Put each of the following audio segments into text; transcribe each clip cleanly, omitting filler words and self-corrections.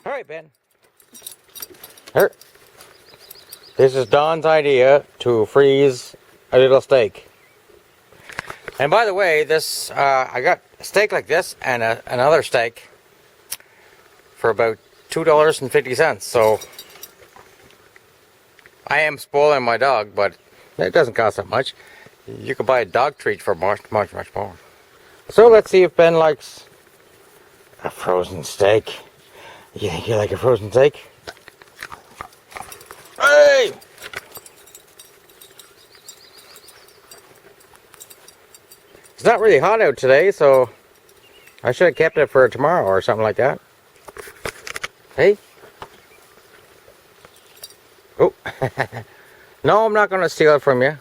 Alright, Ben. Here. This is Don's idea to freeze a little steak. And by the way, this I got a steak like this and another steak for about $2.50. So I am spoiling my dog, but it doesn't cost that much. You can buy a dog treat for much more. So let's see if Ben likes a frozen steak. You think you like a frozen steak? Hey! It's not really hot out today, so I should have kept it for tomorrow or something like that. Hey? Oh. No, I'm not going to steal it from you.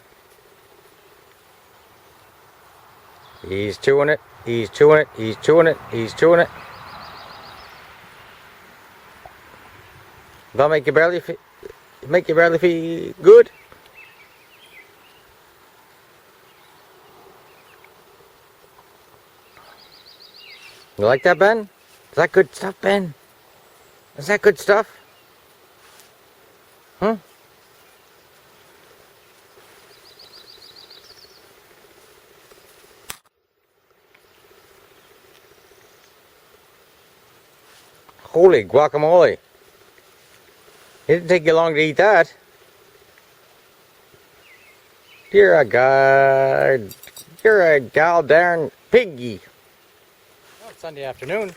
He's chewing it. He's chewing it. He's chewing it. He's chewing it. That'll make your belly feel good. You like that, Ben? Is that good stuff, Ben? Is that good stuff? Huh? Holy guacamole. It didn't take you long to eat that. You're a gal darn piggy. Well, it's Sunday afternoon.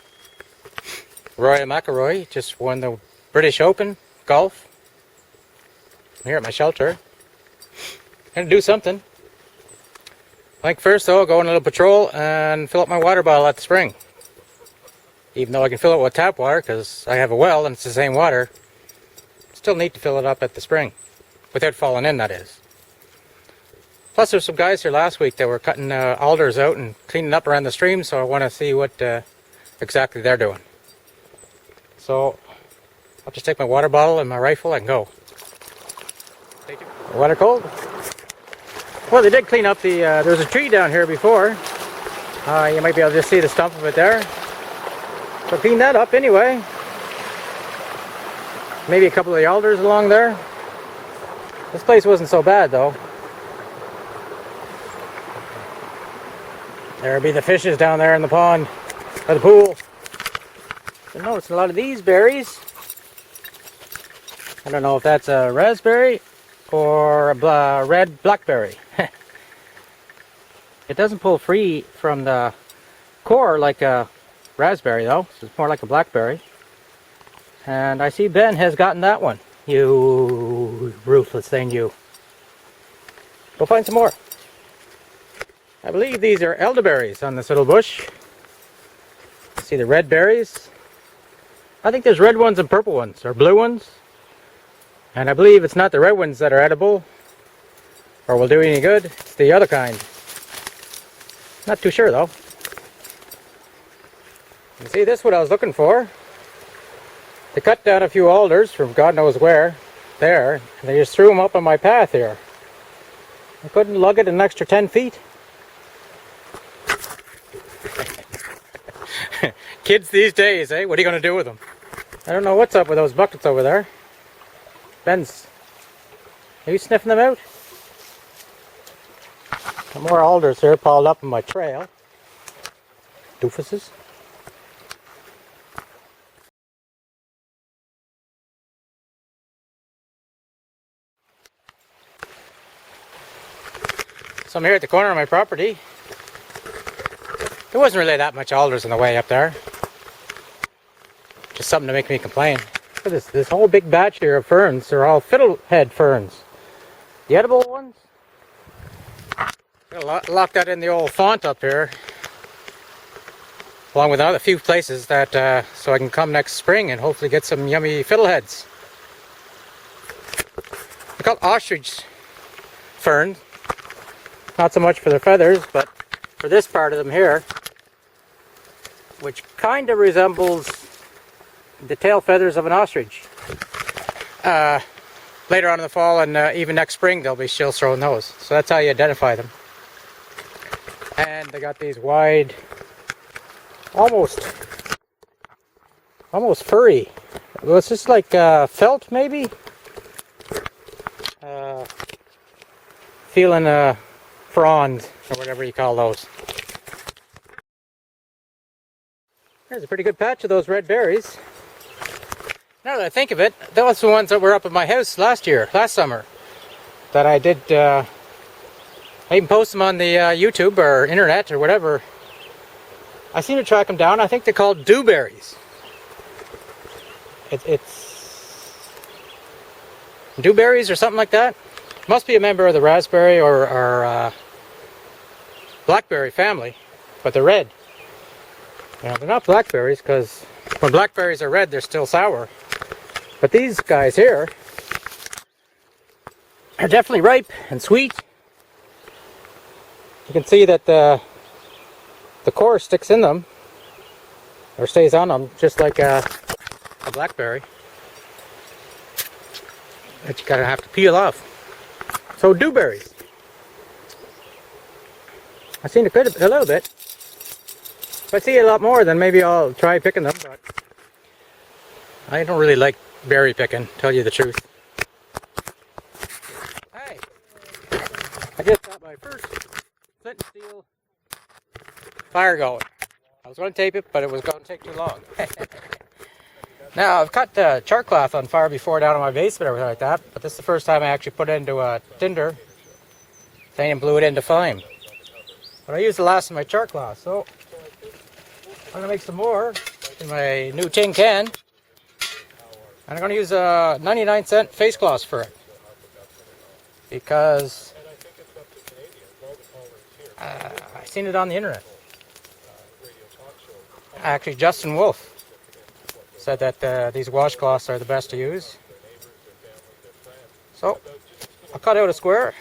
Rory McIlroy just won the British Open golf. I'm here at my shelter. Gonna do something. Like first though, I'll go on a little patrol and fill up my water bottle at the spring. Even though I can fill it with tap water because I have a well and it's the same water. Still need to fill it up at the spring. Without falling in, that is. Plus there's some guys here last week that were cutting alders out and cleaning up around the stream, so I want to see what exactly they're doing. So I'll just take my water bottle and my rifle and go. Water cold? Well, they did clean up the, there was a tree down here before. You might be able to just see the stump of it there. So clean that up anyway. Maybe a couple of the alders along there. This place wasn't so bad though. There'll be the fishes down there in the pond, or the pool. I noticed a lot of these berries. I don't know if that's a raspberry or a red blackberry. It doesn't pull free from the core like a raspberry though, so it's more like a blackberry. And I see Ben has gotten that one. You ruthless thing, you. Go find some more. I believe these are elderberries on this little bush. See the red berries? I think there's red ones and purple ones, or blue ones. And I believe it's not the red ones that are edible, or will do any good. It's the other kind. Not too sure though. You see, this is what I was looking for. They cut down a few alders from God knows where, there, and they just threw them up on my path here. I couldn't lug it an extra 10 feet. Kids these days, eh? What are you going to do with them? I don't know what's up with those buckets over there. Ben's, are you sniffing them out? Some more alders here piled up on my trail. Doofuses. So I'm here at the corner of my property. There wasn't really that much alders in the way up there. Just something to make me complain. Look at this whole big batch here of ferns. They're all fiddlehead ferns. The edible ones. Gotta lock that in the old font up here. Along with a few places that so I can come next spring and hopefully get some yummy fiddleheads. They're called ostrich ferns. Not so much for their feathers, but for this part of them here, which kind of resembles the tail feathers of an ostrich. Later on in the fall and even next spring, they'll be still showing those. So that's how you identify them. And they got these wide, almost almost furry. Well, it's just like felt, maybe. Feeling fronds, or whatever you call those. There's a pretty good patch of those red berries. Now that I think of it, those were the ones that were up at my house last summer. That I did, I even post them on the YouTube or internet or whatever. I seem to track them down. I think they're called dewberries. It's dewberries or something like that. Must be a member of the raspberry or blackberry family, but they're red. Now, they're not blackberries because when blackberries are red, they're still sour. But these guys here are definitely ripe and sweet. You can see that the core sticks in them, or stays on them, just like a blackberry. That you gotta have to peel off. So dewberries. I've seen a little bit. If I see a lot more, then maybe I'll try picking them. But I don't really like berry picking, tell you the truth. Hey, I just got my first flint and steel fire going. I was going to tape it, but it was going to take too long. Now, I've cut char cloth on fire before down in my basement or everything like that, but this is the first time I actually put it into a tinder thing and blew it into flame. But I used the last of my char cloth, so I'm going to make some more in my new tin can. And I'm going to use a 99-cent face cloth for it. Because I seen it on the internet. Actually, Justin Wolf said that these washcloths are the best to use. So, I'll cut out a square.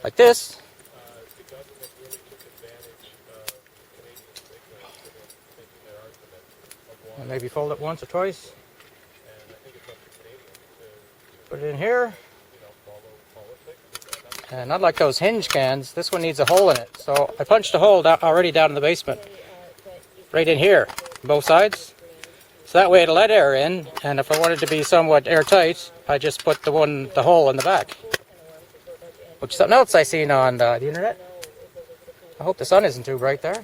Like this. And maybe fold it once or twice. Put it in here. And not like those hinge cans, this one needs a hole in it. So I punched a hole already down in the basement. Right in here, both sides. So that way it'll let air in, and if I wanted to be somewhat airtight, I just put the hole in the back. Which is something else I seen on the internet. I hope the sun isn't too bright there.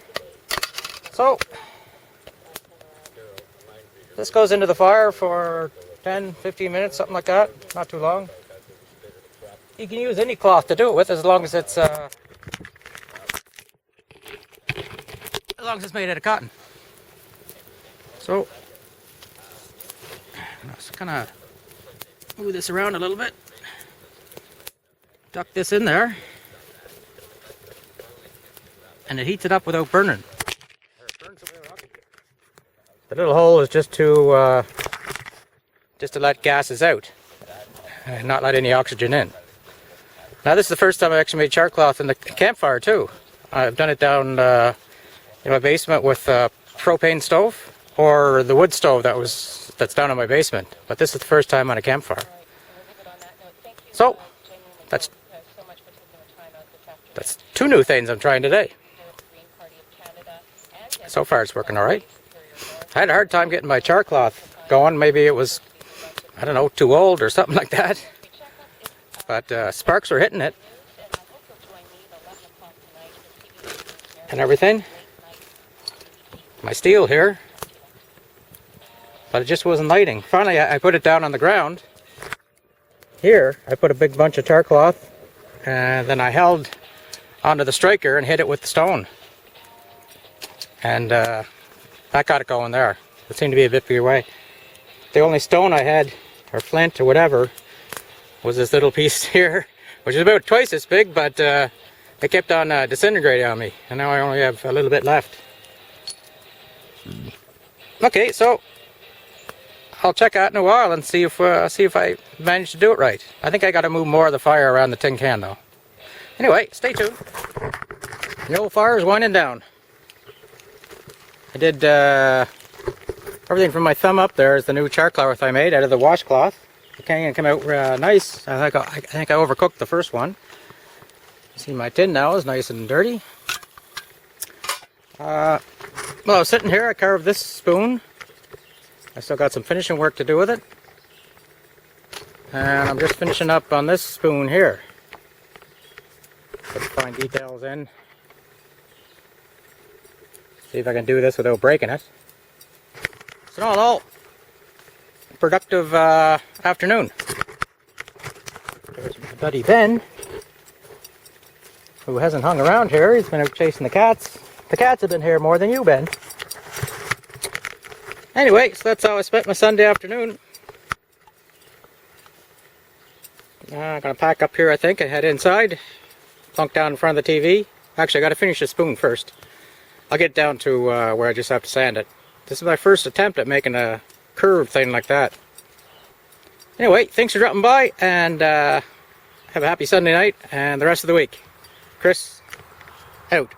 So, this goes into the fire for 10-15 minutes, something like that. Not too long. You can use any cloth to do it with, as long as it's made out of cotton. So, let's kind of move this around a little bit. Duck this in there, and it heats it up without burning. The little hole is just to let gases out, and not let any oxygen in. Now this is the first time I actually made char cloth in the campfire too. I've done it down in my basement with a propane stove or the wood stove that's down in my basement. But this is the first time on a campfire. So that's two new things I'm trying today. So far it's working all right. I had a hard time getting my char cloth going. Maybe it was, I don't know, too old or something like that. But sparks were hitting it. And everything. My steel here. But it just wasn't lighting. Finally, I put it down on the ground. Here, I put a big bunch of char cloth. And then I held onto the striker and hit it with the stone. And that got it going there. It seemed to be a bit bigger way. The only stone I had, or flint or whatever, was this little piece here, which is about twice as big, but it kept on disintegrating on me, and now I only have a little bit left. Okay, so I'll check out in a while and see if I managed to do it right. I think I got to move more of the fire around the tin can though. Anyway, stay tuned. The old fire is winding down. I did everything from my thumb up. There is the new char cloth I made out of the washcloth. The can came out nice. I think I overcooked the first one. See, my tin now is nice and dirty. Well, I was sitting here, I carved this spoon. I still got some finishing work to do with it. And I'm just finishing up on this spoon here. Put the fine details in. See if I can do this without breaking it. So all in all, productive afternoon. There's my buddy Ben, who hasn't hung around here. He's been out chasing the cats. The cats have been here more than you, Ben. Anyway, so that's how I spent my Sunday afternoon. I'm going to pack up here, I think, and head inside. Plunk down in front of the TV. Actually, I got to finish the spoon first. I'll get down to where I just have to sand it. This is my first attempt at making a curved thing like that. Anyway, thanks for dropping by, and have a happy Sunday night and the rest of the week. Chris, out.